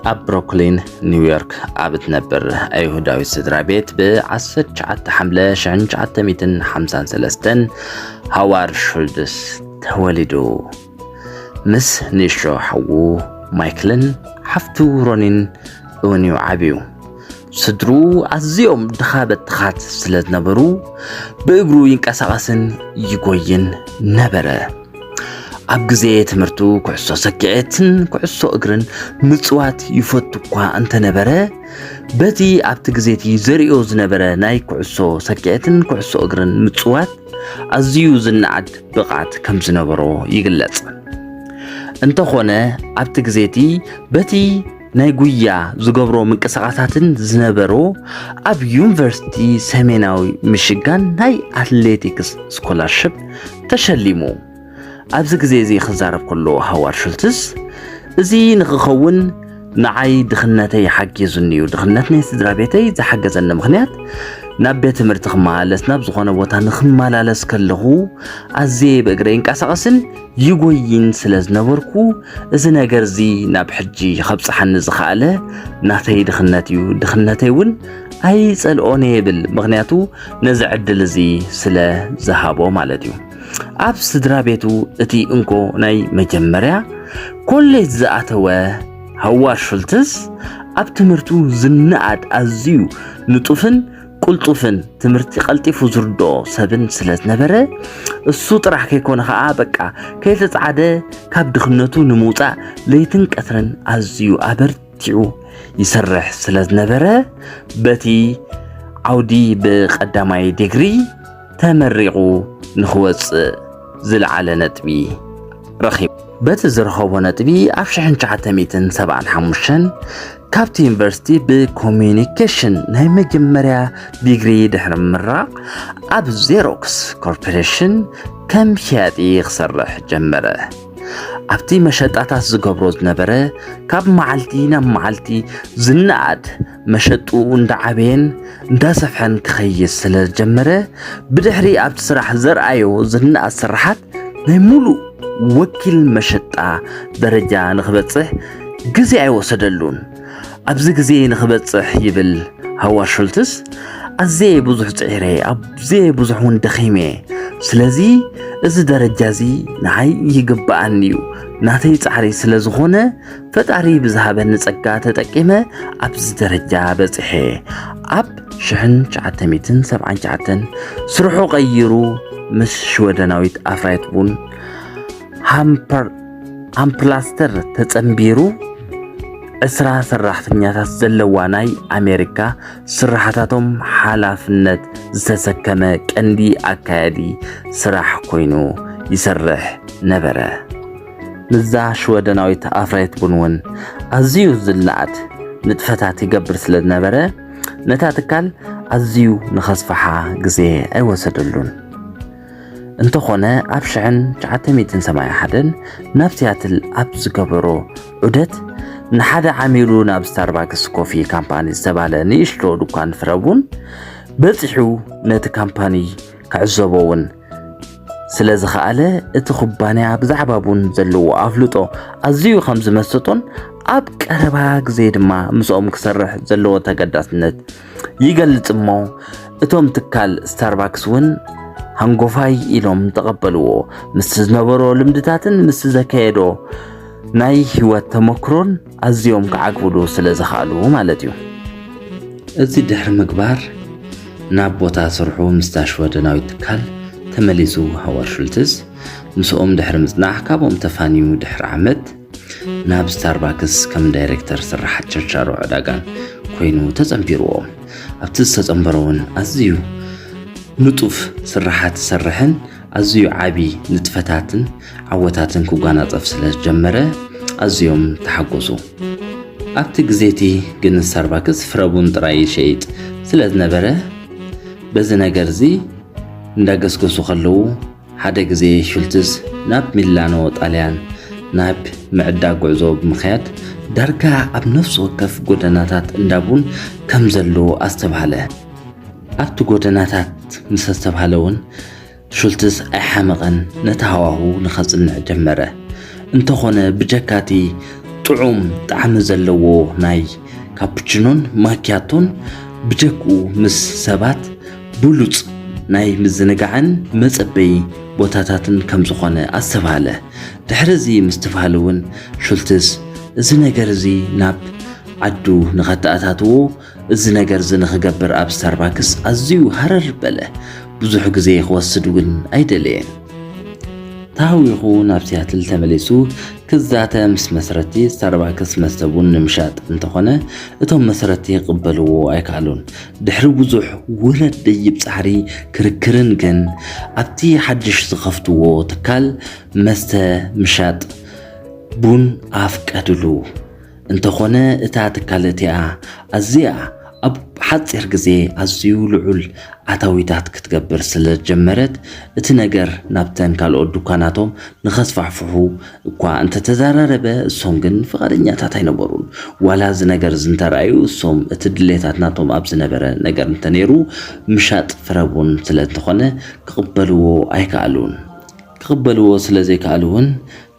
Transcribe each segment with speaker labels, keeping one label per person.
Speaker 1: ኣብ ብሮክሊን ኒውዮርክ ኣብት ነበር ኣይሁዳዊ ስድራ ቤት ብ19 ሐምለ 1953 ሃዋርድ ሹልትዝ ተወሊዱ ምስ ንእሽቶ ሓዉ ማይክልን ሓፍቱ ሮኒን እውን ዓብዩ ስድሩ ኣዝዮም ድኻበትኻት ስለ ዝነበሩ ብእግሩ ይንቀሳቐስን ይጎይን ነበረ ኣብ ግዜ ትምህርቱ ኩዕሶ ሰኪዔትን ኩዕሶ እግርን ምጽዋት ይፈቱ እኳ እንተነበረ በቲ ኣብቲ ግዜቲ ዘሪኦ ዝነበረ ናይ ኩዕሶ ሰኪዔትን ኩዕሶ እግርን ምጽዋት ኣዝዩ ዝነዓድ ብቕዓት ከም ዝነበሮ ይግለጽ እንተኾነ ኣብቲ ግዜቲ በቲ ናይ ጉያ ዝገብሮ ምንቅስቓሳትን ዝነበሮ ኣብ ዩኒቨርሲቲ ሰሜናዊ ሚሽጋን ናይ ኣትሌቲክስ ስኮላርሺፕ ተሸሊሙ ኣብዚ ግዜ እዚ ክዛረብ ከሎ ሃዋርድ ሹልትዝ እዚ ንኽኸውን ንዓይ ድኽነተይ ሓጊዙኒ እዩ ድኽነት ናይ ስድራ ቤተይ ዝሓገዘኒ ምኽንያት ናብ ቤት ትምህርቲ ክመላለስ ናብ ዝኾነ ቦታ ንኽመላለስ ከለኹ ኣዝየ ብእግረይ ይንቀሳቐስን ይጎይን ስለ ዝነበርኩ እዚ ነገር እዚ ናብ ሕጂ ከብፅሓኒ ዝኸኣለ ናተይ ድኽነት እዩ ድኽነተይ እውን ኣይፀልኦን የብል ምኽንያቱ ነዚ ዕድል እዚ ስለ ዝሃቦ ማለት እዩ ኣብ ስድራ ቤቱ እቲ እንኮ ናይ መጀመርያ ኮሌጅ ዝኣተወ ሃዋርድ ሹልትዝ ኣብ ትምህርቱ ዝነኣድ ኣዝዩ ንጡፍን ቁልጡፍን ትምህርቲ ቀልጢፉ ዝርድኦ ሰብን ስለ ዝነበረ እሱ ጥራሕ ከይኮነ ከዓ በቃ ከይተጻዓደ ካብ ድኽነቱ ንምውፃእ ለይትን ቀትርን ኣዝዩ ኣበርቲዑ ይሰርሕ ስለ ዝነበረ በቲ ዓውዲ ብቀዳማይ ዲግሪ ተመሪቑ ንኽወፅእ ዝለዓለ ነጥቢ ረኺቡ በቲ ዝረኸቦ ነጥቢ ኣብ 1975 ካብቲ ዩኒቨርሲቲ ብኮሚኒኬሽን ናይ መጀመርያ ዲግሪ ድሕሪ ምራቕ ኣብ ዜሮክስ ኮርፖሬሽን ከም ሸያጢ ክሰርሕ ጀመረ ኣብቲ መሸጣታት ዝገብሮ ዝነበረ ካብ መዓልቲ ናብ መዓልቲ ዝነኣድ መሸጡ እንዳዓበየን እንዳሰፍሐን ክኸይድ ስለ ዝጀመረ ብድሕሪ ኣብቲ ስራሕ ዘርኣዮ ዝነኣድ ስራሓት ናይ ሙሉእ ወኪል መሸጣ ደረጃ ንኽበፅሕ ግዜ ኣይወሰደሉን ኣብዚ ግዜ ንኽበፅሕ ይብል ሃዋርድ ሹልትዝ ኣዝየ ብዙሕ ፅዒረ ኣዝየ ብዙሕ እውን ደኺመ ስለዚ እዚ ደረጃ እዚ ንዓይ ይግባኣኒ እዩ ናተይ ፃዕሪ ስለ ዝኾነ ፈጣሪ ብዝሃበኒ ፀጋ ተጠቂመ ኣብዚ ደረጃ በፂሐ ኣብ 1979 ስርሑ ቀይሩ ምስ ሽወደናዊት ኣፍራይት ቡን ሃምፕላስተር ተጸምቢሩ 10 ሰራሕተኛታት ዘለዋ ናይ ኣሜሪካ ስራሕታቶም ሓላፍነት ዝተሰከመ ቀንዲ ኣካያዲ ስራሕ ኮይኑ ይሰርሕ ነበረ ንዛ ሽወደናዊት ኣፍራይት ቡን እውን ኣዝዩ ዝለዓድ ንጥፈታት ይገብር ስለ ዝነበረ ነታ ትካል ኣዝዩ ንኸስፋሓ ግዜ ኣይወሰደሉን እንተኾነ ኣብ 1981 ናብ ሲያትል ኣብ ዝገበሮ ዑደት ንሓደ ዓሚሉ ናብ ስታርባክስ ኮፊ ካምፓኒ ዝተባለ ንእሽቶ ድኳን ፍረቡን በፂሑ ነቲ ካምፓኒ ክዕዘቦ እውን ስለ ዝኸኣለ እቲ ኩባንያ ብዛዕባ ቡን ዘለዎ ኣፍልጦ ኣዝዩ ከም ዝመስጦን ኣብ ቀረባ ግዜ ድማ ምስኦም ክሰርሕ ዘለዎ ተገዳስነት ይገልጽ እሞ እቶም ትካል ስታርባክስ እውን ሃንጎፋይ ኢሎም ተቐበልዎ ምስ ዝነበሮ ልምድታትን ምስ ዘካየዶ ናይ ህይወት ተመክሮን ኣዝዮም ክዓግብሉ ስለ ዝኽኣሉ ማለት እዩ እዚ ድሕሪ ምግባር ናብ ቦታ ስርሑ ምስታሽወደናዊት ትካል ተመሊሱ ሃዋርድ ሹልትዝ ምስኦም ድሕሪ ምጽናሕ ካብኦም ተፋኒዩ ድሕሪ ዓመት ናብ ስታርባክስ ከም ዳይሬክተር ስራሓት ቸርቻሮ ዕዳጋን ኮይኑ ተጸምቢርዎ ኣብቲ ዝተጸምበረውን ኣዝዩ ንጡፍ ስራሓት ዝሰርሕን ኣዝዩ ዓቢ ንጥፈታትን ዓወታትን ክጓናጸፍ ስለ ዝጀመረ ኣዝዮም ተሓጎሱ ኣብቲ ግዜቲ ግን ስታርባክስ ፍረቡን ጥራይ ሸይጥ ስለ ዝነበረ በዚ ነገር እዚ እንዳገስገሱ ከለዉ ሓደ ግዜ ሹልትዝ ናብ ሚላኖ ጣልያን ናብ ምዕዳግ ጉዕዞ ብምኽያድ ዳርጋ ኣብ ነፍሲ ወከፍ ጎደናታት እንዳቡን ከም ዘሎ ኣስተባሃለ ኣብቲ ጎደናታት ምስ ዝተባሃለውን ሹልትዝ ኣይሓመቐን ነቲ ሃዋሁ ንኸጽንዕ ጀመረ እንተኾነ ብጀካቲ ጥዑም ጣዕሚ ዘለዎ ናይ ካፑቺኖን ማኪያቶን ብደቁ ምስ ሰባት ብሉጽ ናይ ምዝንጋዕን መጸበይ ቦታታትን ከም ዝኾነ ኣስተባሃለ። ድሕሪዚ ምስ ተባሃለ እውን ሹልትስ እዚ ነገር እዚ ናብ ዓዱ ንኸተኣታትዎ እዚ ነገር እዚ ንኽገብር ኣብ ስታርባክስ ኣዝዩ ሃረር በለ። ብዙሕ ግዜ ክወስድ ግን ኣይደለየን። ታዊኹ ናብ ሲያትል ተመሊሱ ክዛተ ምስ መስረቲ ስታርባክስ መስተቡን ንምሻጥ እንተኾነ እቶም መስረቲ ይቕበልዎ ኣይከኣሉን። ድሕሪ ብዙሕ ውረድ ደይብ ፃዕሪ ክርክርን ግን ኣብቲ ሓድሽ ዝኸፍትዎ ትካል መስተ ምሻጥ ቡን ኣፍቀድሉ እንተኾነ እታ ትካል እቲኣ ኣዝያ ኣብ ሓፂር ግዜ ኣዝዩ ልዑል ኣታዊታት ክትገብር ስለ ጀመረት እቲ ነገር ናብተን ካልኦት ዱካናቶም ንኸስፋሕፍሑ እኳ እንተተዘራረበ እሶም ግን ፍቓደኛታት ኣይነበሩን። ዋላ እዚ ነገር ዝንተረኣዩ እሶም እቲ ድሌታት ናቶም ኣብ ዝነበረ ነገር እንተነይሩ ምሻጥ ፍረቡን ስለ እንተኾነ ክቕበልዎ ኣይከኣሉን። ክቕበልዎ ስለ ዘይከኣሉ እውን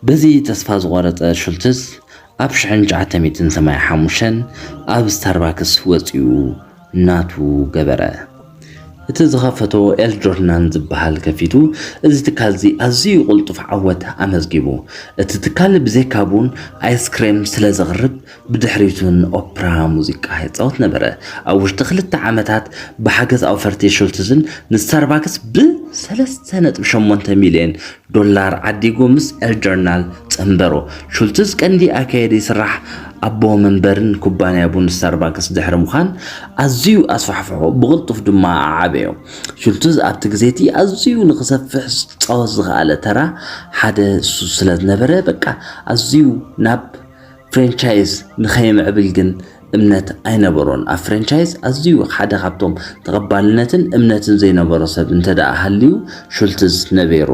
Speaker 1: በዚ ተስፋ ዝቆረፀ ሹልትስ ኣብ 1985 ኣብ ስታርባክስ ወፂኡ ናቱ ገበረ። እቲ ዝኸፈቶ ኤልጆርናን ዝበሃል ከፊቱ እዚ ትካል እዚ ኣዝዩ ቁልጡፍ ዓወት ኣመዝጊቡ እቲ ትካል ብዘይካ ቡን ኣይስክሬም ስለ ዘቕርብ ብድሕሪቱን ኦፕራ ሙዚቃ ይፃወት ነበረ። ኣብ ውሽጢ 2 ዓመታት ብሓገዝ ኣውፈርቲ ሹልትዝን ንስታርባክስ ብ$3.8 ሚልዮን ዓዲጉ ምስ ኤልጆርናል ጸንበሮ። ሹልትዝ ቀንዲ ኣካየዲ ስራሕ ኣቦ መንበርን ኩባንያ ቡን ስታርባክስ ድሕሪ ምዃን ኣዝዩ ኣስፋሕፍሖ ብቕልጡፍ ድማ ዓበዮ። ሹልትዝ ኣብቲ ግዜቲ ኣዝዩ ንኽሰፍሕ ዝፃወት ዝኽኣለ ተራ ሓደ እሱ ስለ ዝነበረ በቃ ኣዝዩ ናብ ፍሬንቻይዝ ንኸይምዕብል ግን እምነት ኣይነበሮን። ኣብ ፍሬንቻይዝ ኣዝዩ ሓደ ካብቶም ተቐባልነትን እምነትን ዘይነበሮ ሰብ እንተደኣ ሃልዩ ሹልትዝ ነቢሩ።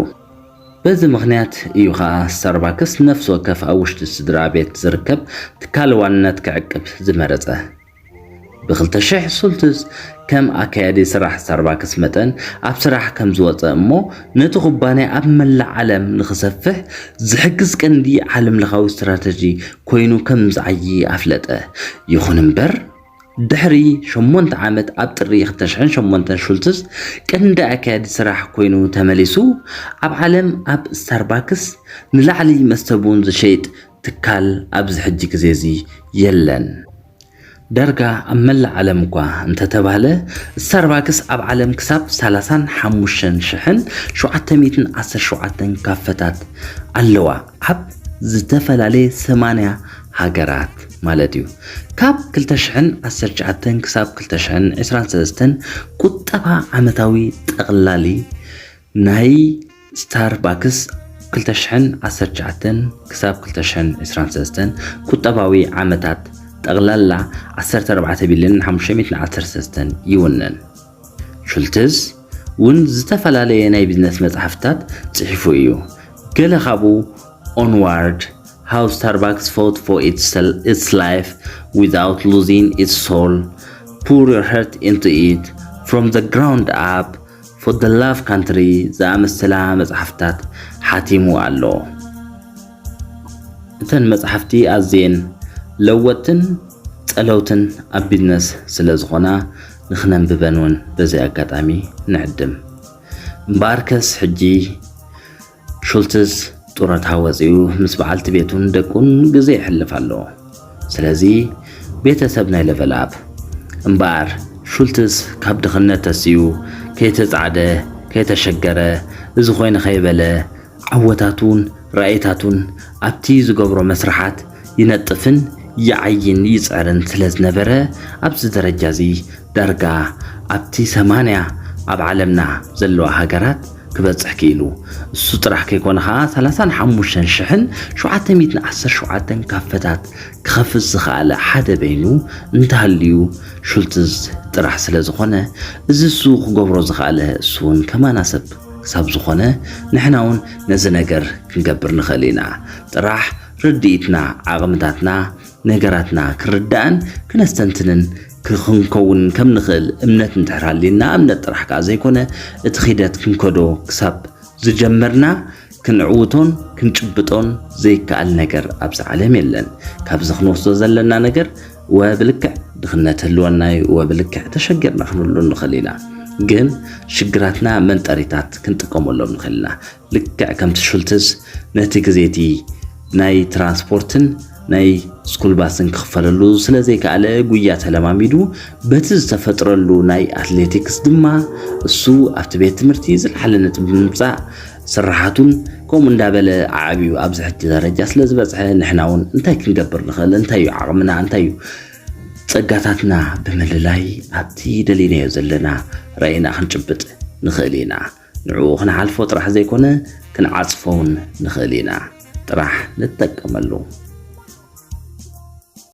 Speaker 1: በዚ ምኽንያት እዩ ከዓ ስታርባክስ ነፍሲ ወከፍ ኣብ ውሽጢ ስድራ ቤት ዝርከብ ትካል ዋንነት ክዕቅብ ዝመረፀ። ብ2000 ሹልትዝ ከም ኣካያዲ ስራሕ ስታርባክስ መጠን ኣብ ስራሕ ከም ዝወፀ እሞ ነቲ ኩባንያ ኣብ መላእ ዓለም ንኽሰፍሕ ዝሕግዝ ቀንዲ ዓለም ለኻዊ ስትራቴጂ ኮይኑ ከም ዝዓዪ ኣፍለጠ። ይኹን እምበር ድሕሪ 8 ዓመት ኣብ ጥሪ 2008 ሹልትዝ ቀንዲ ኣካያዲ ስራሕ ኮይኑ ተመሊሱ ኣብ ዓለም ኣብ ስታርባክስ ንላዕሊ መስተቡን ዝሸይጥ ትካል ኣብዚ ሕጂ ግዜ እዚ የለን። ዳርጋ ኣብ መላእ ዓለም እኳ እንተተባህለ ስታርባክስ ኣብ ዓለም ክሳብ 35,717 ካፈታት ኣለዋ ኣብ ዝተፈላለየ 80 ሃገራት ማለት እዩ። ካብ 2019 ክሳብ 2023 ቁጠባ ዓመታዊ ጠቕላሊ ናይ ስታርባክስ 2019 ክሳብ 2023 ቁጠባዊ ዓመታት ጠቕላላ 14,513 ይውነን። ሹልትዝ እውን ዝተፈላለየ ናይ ቢዝነስ መጽሓፍታት ጽሒፉ እዩ። ገለ ካብኡ onward how Starbucks fought for its life without losing its soul, pour your heart into it, from the ground up, for the love country ዝኣመሰላ መጽሓፍታት ሓቲሙ ኣሎ። እተን መጽሓፍቲ ኣዝየን ለወጥን ጸለውትን ኣብ ቢዝነስ ስለ ዝኾና ንኽነንብበን እውን በዚ ኣጋጣሚ ንዕድም። እምበኣርከስ ሕጂ ሹልትዝ ጡረታ ወፂኡ ምስ በዓልቲ ቤቱን ደቁን ግዜ ይሕልፍ ኣሎ። ስለዚ ቤተሰብ ናይ ለቨል ኣፕ እምበኣር ሹልትዝ ካብ ድኽነት ተስዩ ከይተጻዕደ ከይተሸገረ እዚ ኮይኑ ኸይበለ ዓወታቱን ራእይታቱን ኣብቲ ዝገብሮ መስራሓት ይነጥፍን ይዓይን ይጽዕርን ስለ ዝነበረ ኣብዚ ደረጃ እዚ ዳርጋ ኣብቲ 80 ኣብ ዓለምና ዘለዋ ሃገራት ክበጽሕ ክኢሉ እሱ ጥራሕ ከይኮነ ከዓ 35,717 ካፈታት ክኸፍት ዝኽኣለ ሓደ በይኑ እንተሃልዩ ሹልትዝ ጥራሕ ስለ ዝኾነ እዚ እሱ ክገብሮ ዝኽኣለ እሱ እውን ከማናሰብ ክሳብ ዝኾነ ንሕና እውን ነዚ ነገር ክንገብር ንኽእል ኢና። ጥራሕ ርድኢትና ዓቕምታትና ነገራትና ክርዳእን ክነስተንትንን ክንከውን ከም ንኽእል እምነት እንተሕራሊና እምነት ጥራሕ ከዓ ዘይኮነ እቲ ኺደት ክንከዶ ክሳብ ዝጀመርና ክንዕውቶን ክንጭብጦን ዘይከኣል ነገር ኣብዚ ዓለም የለን ካብዚ ክንወስዶ ዘለና ነገር ወብልክዕ ድኽነት ህልወናይ ወብልክዕ ተሸጊርና ክንብሉ ንኽእል ኢና ግን ሽግራትና መንጠሪታት ክንጥቀመሎም ንኽእል ኢና ልክዕ ከምቲ ሹልትስ ነቲ ግዜቲ ናይ ትራንስፖርትን ናይ ስኩል ባስን ክኽፈለሉ ስለዘይከኣለ ጉያ ተለማሚዱ በቲ ዝተፈጥረሉ ናይ ኣትሌቲክስ ድማ እሱ ኣብቲ ቤት ትምህርቲ ዝለዓለ ነጥቢ ብምምፃእ ስራሓቱን ከምኡ እንዳበለ ዓብዩ ኣብዚ ሕጂ ደረጃ ስለ ዝበፅሐ ንሕና እውን እንታይ ክንገብር ንኽእል እንታይ እዩ ዓቕምና እንታይ እዩ ፀጋታትና ብምልላይ ኣብቲ ደሊናዮ ዘለና ራእይና ክንጭብጥ ንኽእል ኢና ንዕኡ ክንሓልፎ ጥራሕ ዘይኮነ ክንዓፅፎውን ንኽእል ኢና ጥራሕ ንጠቀመሉ